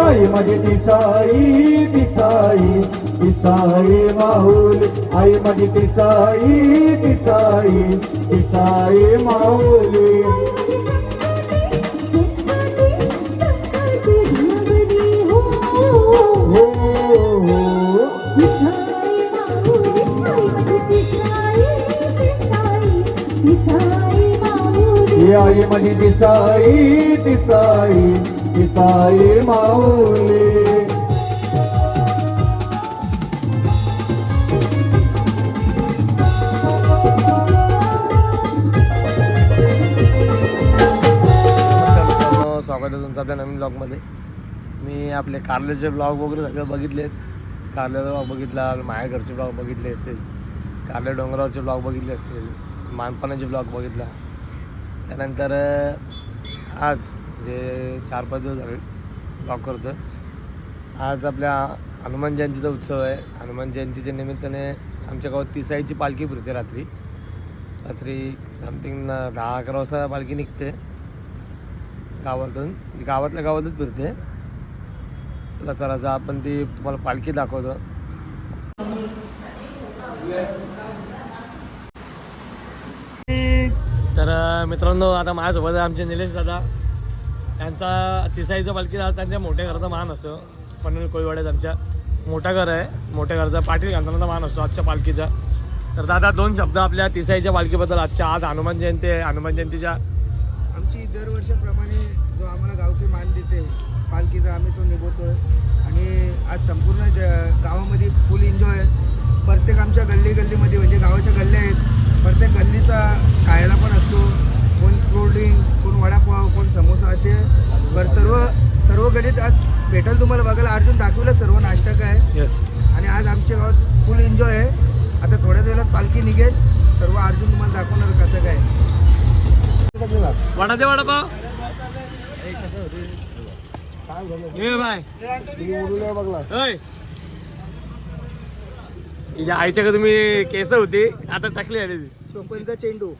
आई माझी तिसाई तिसाई तिसाई माऊल आई माझी तिसाई तिसाई तिसाई माऊली आई माझी तिसाई तिसाई तिसाई माऊली स्वागत आहे तुमचं आपल्या नवीन ब्लॉगमध्ये. मी आपले कारल्याचे ब्लॉग वगैरे सगळं बघितलेत. कारल्याचा ब्लॉग बघितला, माझ्या घरचे ब्लॉग बघितले असतील, कारल्या डोंगरावरचे ब्लॉग बघितले असतील, मानपाण्याचे ब्लॉग बघितला. त्यानंतर आज जे 4-5 दिवस झाले ब्लॉग करतो. आज आपल्या हनुमान जयंतीचा उत्सव आहे. हनुमान जयंतीच्या निमित्ताने आमच्या गावात तिसाईची पालखी फिरते. रात्री समथिंग 10-11 वाजता पालखी निघते गावातून. गावातल्या गावातच फिरते. तर आज आपण ती तुम्हाला पालखी दाखवतो. तर मित्रांनो, आता माझ्यासोबत आमचे निलेश दादा. त्यांचा तिसाईचा पालखी आज त्यांच्या मोठ्या घराचा मान असतो. पनवेल कोळीवाड्यात आमच्या मोठं घर आहे. मोठ्या घराचा पाटील घालतानाचा मान असतो आजच्या पालखीचा. तर दादा, 2 शब्द आपल्या तिसाईच्या पालखीबद्दल. आजच्या आज हनुमान जयंती आहे. हनुमान जयंतीच्या आमची दरवर्षाप्रमाणे जो आम्हाला गावठी मान देते पालखीचा, आम्ही तो निभवतो आहे. आणि आज संपूर्ण गावामध्ये फुल एन्जॉय आहे. प्रत्येक आमच्या गल्लीमध्ये म्हणजे गावाच्या गल्ल्या आहेत, प्रत्येक गल्लीचा खायला पण असतो. कोण कोल्ड्रिंक, कोण वडापाव, कोण समोसा, असे सर्व गल्लीत आज भेटेल तुम्हाला बघायला. अर्जुन दाखवलं सर्व नाश्ता काय. येस. आणि आज आमच्या गावात फुल एन्जॉय आहे. आता थोड्याच वेळात पालखी निघेल. सर्व अर्जुन तुम्हाला दाखवणार कसं काय. वडा दे वडापाव. हिच्या आईच्या का तुम्ही केस होती, आता टाकली आली ती. सोपनचा चेंडू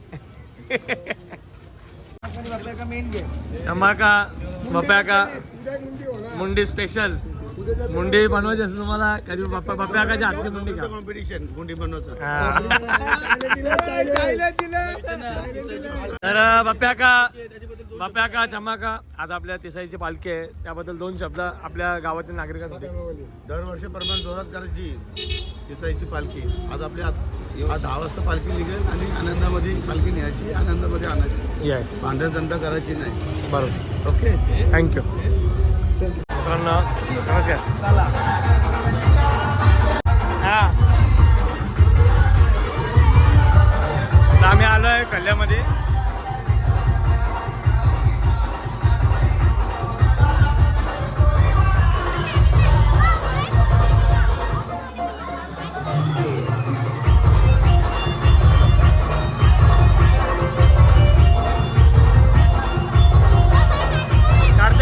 मेन गेम. धमाका बप्याका मुंडी स्पेशल. मुंडी बनवायची असेल तुम्हाला कधी बप्याकाच्या हातची मुंडी का कॉम्पिटिशन मुंडी बनवायचं. तर बप्याका धमाका. आज आपल्या तिसाईची पालखी आहे, त्याबद्दल 2 शब्द आपल्या गावातील नागरिकांसाठी. दरवर्षीप्रमाणे जोरात करायची तिसाईची पालखी. आज आपल्या 10 वाजता पालखी निघेल आणि आनंदामध्ये पालखी न्यायची, आनंदामध्ये आणायची. येस. भांडणतंड करायची नाही. बरोबर. Okay, thank you. मित्रांनो नमस्कार. हां, आम्ही आलो आहे कल्यामध्ये.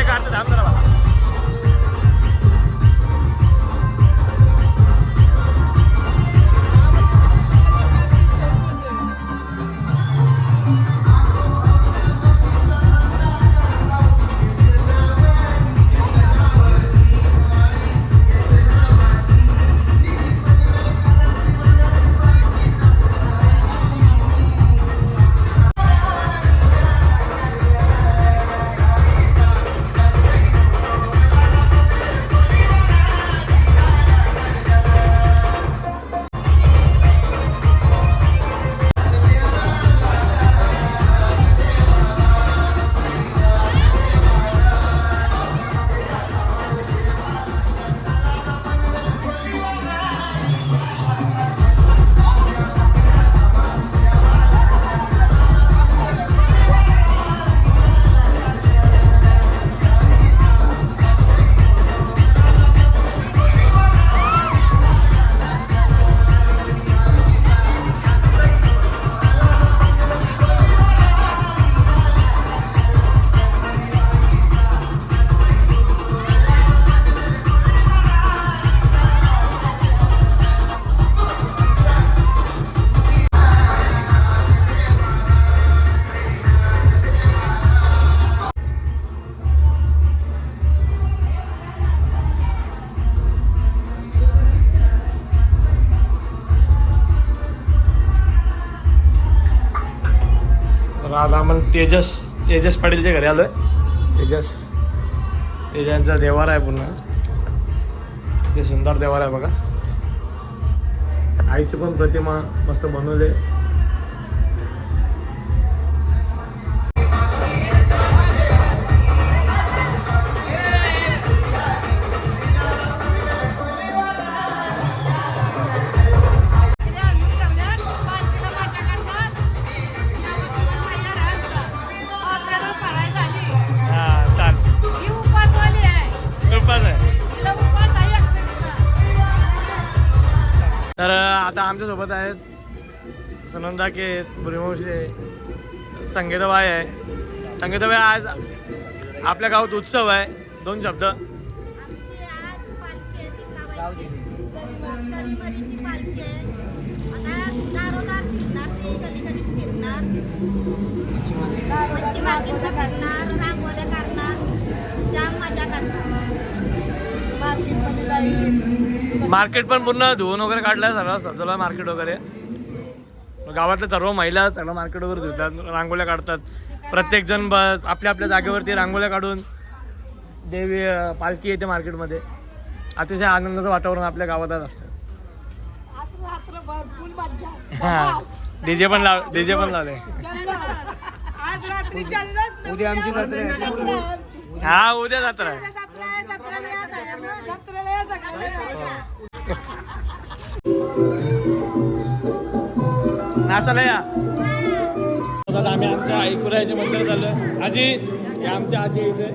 काढते थांब जरा. तर आता आपण तेजस पाटीलच्या घरी आलोय. तेजांचा देवार आहे पुन्हा, ते सुंदर देवार आहे बघा. आईची पण प्रतिमा मस्त बनवले. तर आता आमच्यासोबत आहेत सुनंदा के बुरीवंशी, संगीताबाई आहे. संगीताबाई, आज आपल्या गावात उत्सव आहे, 2 शब्द. मार्केट पण पूर्ण धुवून वगैरे काढलंय, सर्व सजवलं मार्केट वगैरे. गावातल्या सर्व महिला सगळं मार्केट वगैरे धुतात, रांगोळ्या काढतात. प्रत्येक जण आपल्या आपल्या जागेवरती रांगोळ्या काढून देवी पालखी येते मार्केटमध्ये. अतिशय आनंदाचं वातावरण आपल्या गावातच असतं. हा, डीजे पण लावले. उद्या आमची हा, उद्या जत्रा आहे. नाचायला या. आम्ही आमच्या आईकुराच्या मंदिरात चाललोय. आजी, हे आमच्या आजी इथे.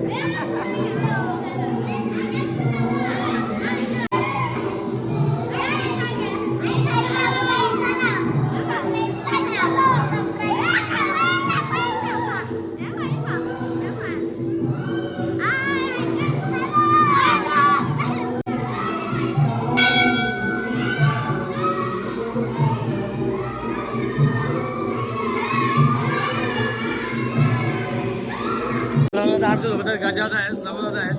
आमच्या सोबत गजात आहेत, नवजात आहेत.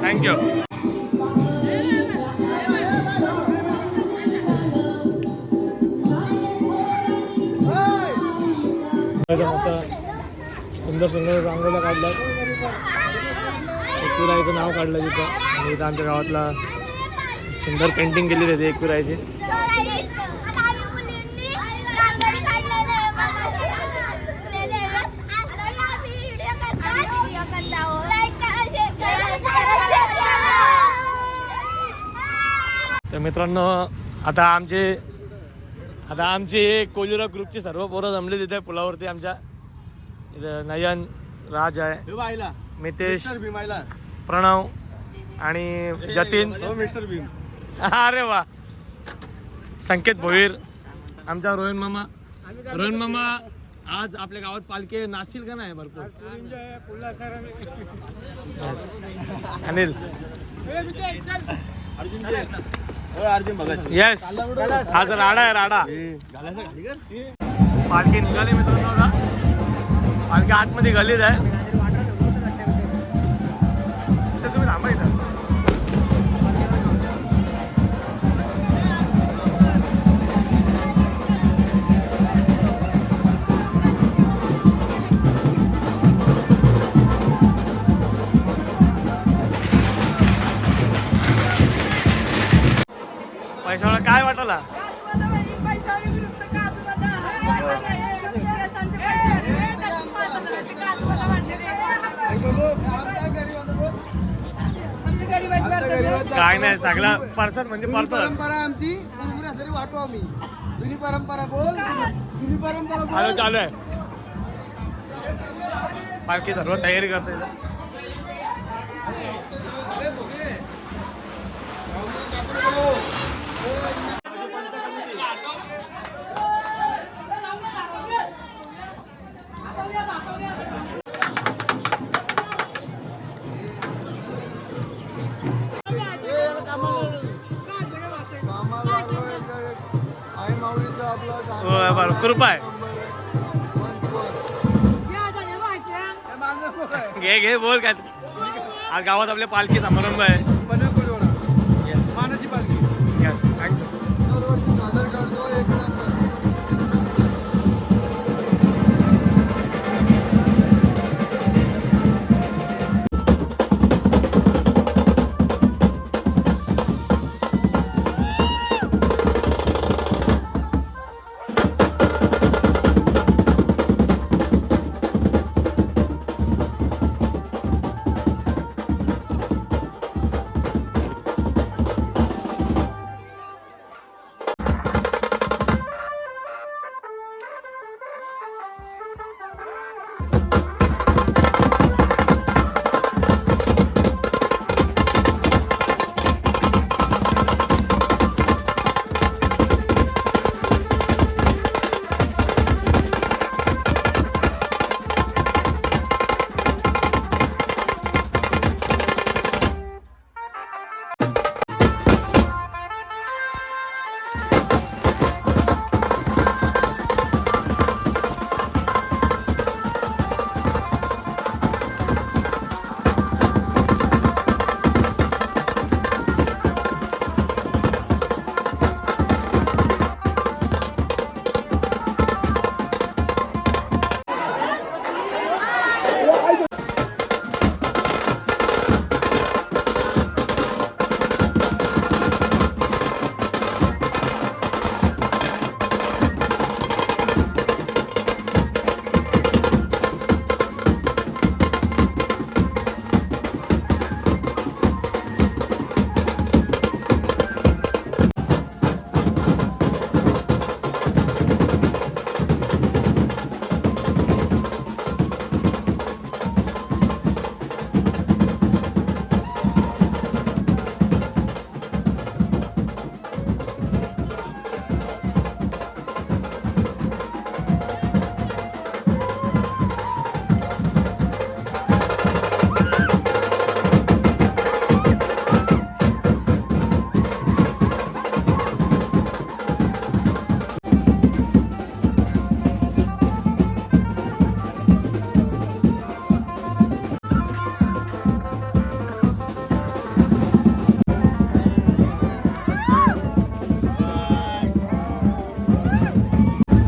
थँक्यू. सुंदर सुंदर रांगोळ्या काढल्यात. एकविराईचं नाव काढलं तिथं. आणि इथं आमच्या गावातला सुंदर पेंटिंग केली होती एकविराईची. तर मित्रांनो, आता आमची कोलिरा ग्रुपची सर्व पोरं जमली तिथे पुलावरती. आमच्या इथं नयन, राज आहे, मितेश, प्रणव आणि जतीन. अरे वा. संकेत भोईर, आमचा रोहन मामा. आज आपल्या गावात पालखी नाचतील का नाही? भरपूर. अनिल, अर्जुन भगत. येस, आज राडा आहे, राडा. पालखी निघाली मित्रांनो. आता पालखी आतमध्ये गल्लीत आहे. तुम्ही थांबा इथं. काय नाही सगळा पर्सन म्हणजे जुनी पर्सन. परंपरा आमची गुरुमुऱ्यासाठी वाटू आम्ही. जुनी परंपरा बोल, जुनी परंपरा आता बोल. चालू आहे पालखी सर्व तयारी करते. कामाला लागलोय तर आई माऊलीचा आपला हो, बरं, कृपा आहे. घे घे बोल काय. आज गावात आपल्या पालखी समारंभ आहे. मानाची पालखी यस थँक्यू. दरवर्षी सादर करतो एक नंबर.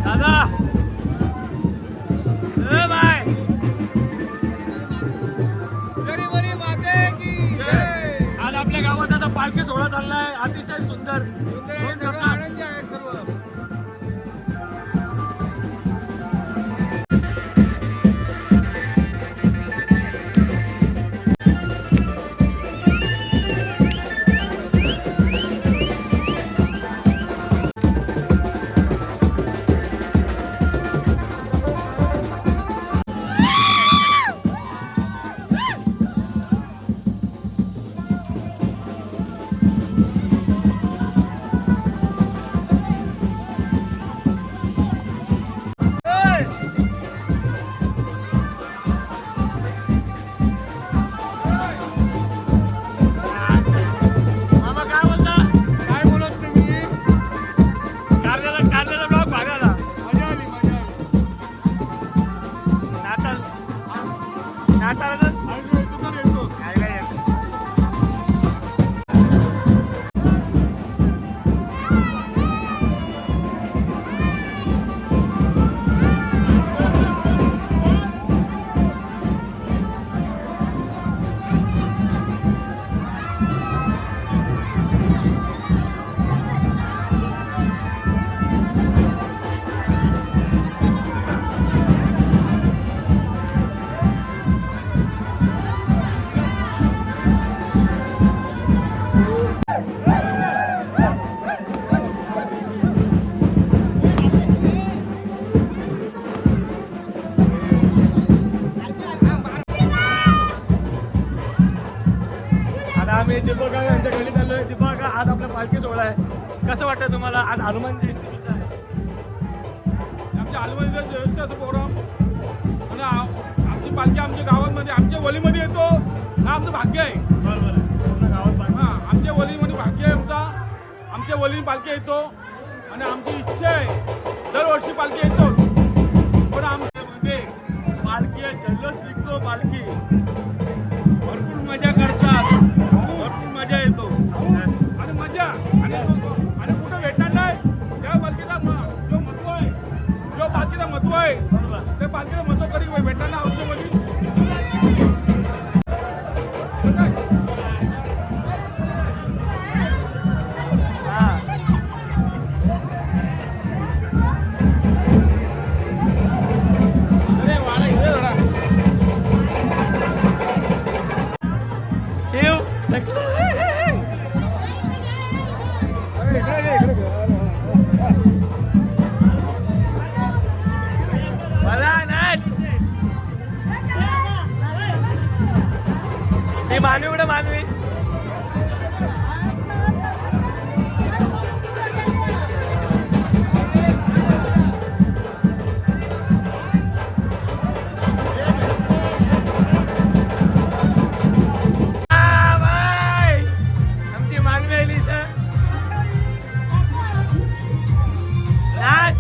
दादा ए बाय. गरीबरी माते की जय. आज आपल्या गावात आता पालखी सोहळा चाललाय अतिशय सुंदर. सुंदर आणि सगळं आनंदी आहे सर्व. आम्ही दीपक यांच्या गल्लीत आलोय. दीपक आज आपला पालखी सोहळा आहे, कसं वाटतं तुम्हाला? आज हनुमान जयंती सुद्धा आहे. आमच्या हनुमान व्यवस्थेचा प्रोग्राम आणि आमची पालखी आमच्या गावामध्ये आमच्या वलीमध्ये येतो हा आमचं भाग्य आहे. बरोबर आहे, पूर्ण गावात पालखी. हां आमच्या वलीमध्ये भाग्य आहे आमच्या वली पालखी येतो आणि आमची इच्छा आहे दरवर्षी पालखी येतो. पण आमच्यामध्ये पालखी जल्लोष निघतो, पालखी भरपूर मजा करतात, भरपूर मजा येतो आणि मजा आणि कुठं भेटणार नाही. त्या पालखीचा जो महत्व आहे, जो पालखीचा महत्व आहे त्या पालखीचं महत्व कधी भेटणार नाही आयुष्यामध्ये. मानवी कुठे मानवी? आमची मानवी आली तर नाच.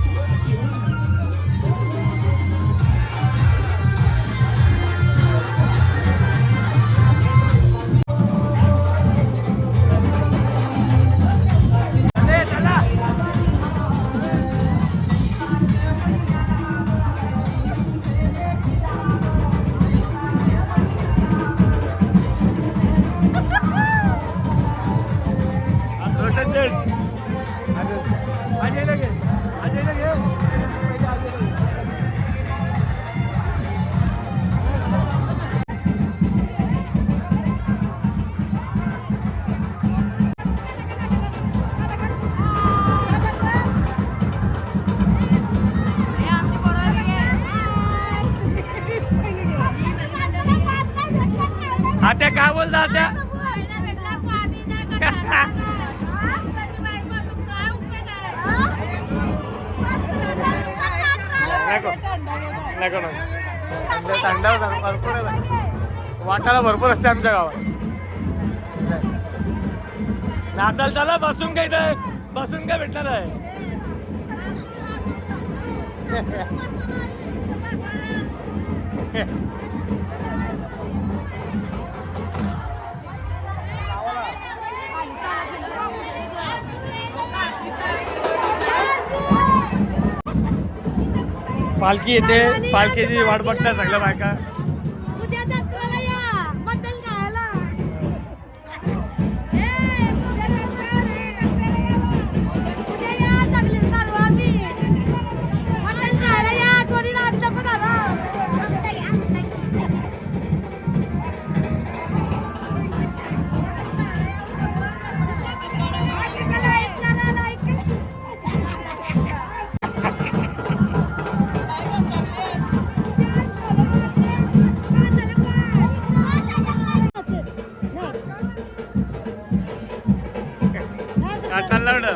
आत्या काय बोलता आत्या? नको नको थंडा भरपूर वाटायला भरपूर असते आमच्या गावात. नाचाल चला, बसून काय इथं बसून काय भेटणार आहे? पालखी येते, पालखीची वाट बघतात सगळ्या बायका. उद्या जत्रेला या मटण खायला. उद्या या सगळे सर्व आम्ही मटण खायला या. कोणी आमचं पण आला. चालला बघ.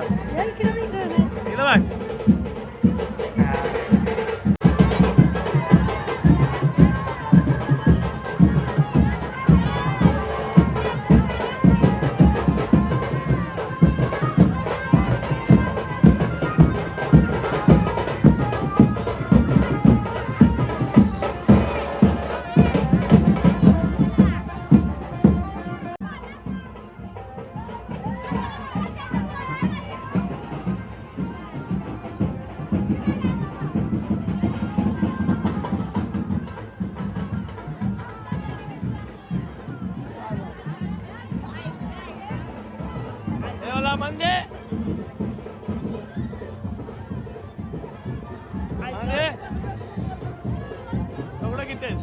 म्हणजे एवढं किती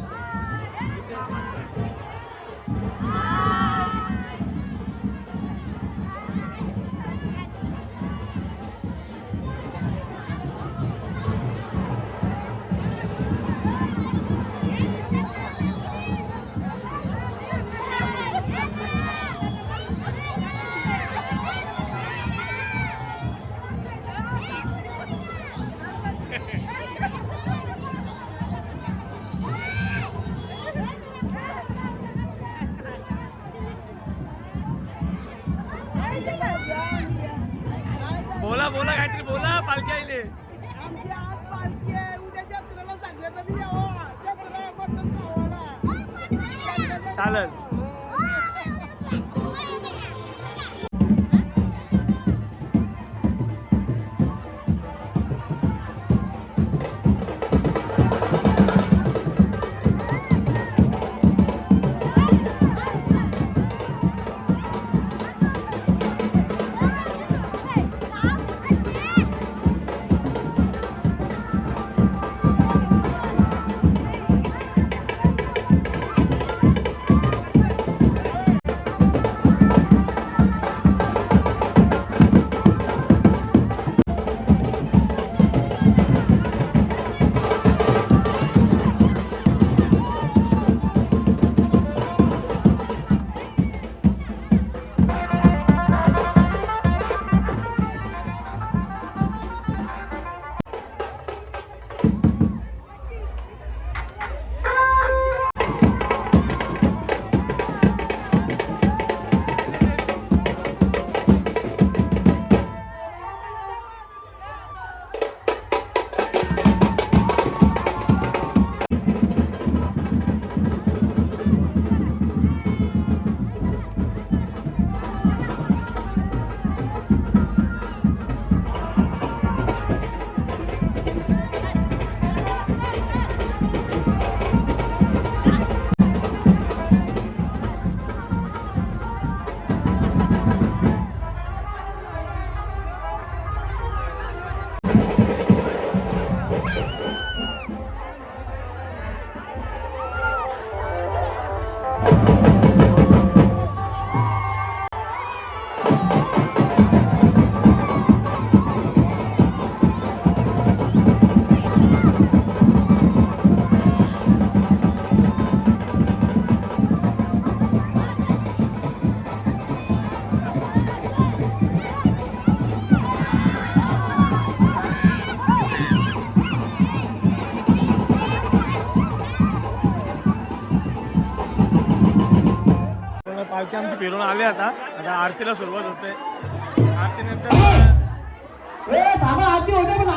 बोला काहीतरी बोला पालखी आईले. आमची आज पालखी आहे उद्या जत्रेला सांगलं तरी यावं जत्रा मटण खावाला चालेल. पालखी आमची फिरून आले आता आता आरतीला सुरुवात होते. आरतीनंतर थांबा आरती होते पण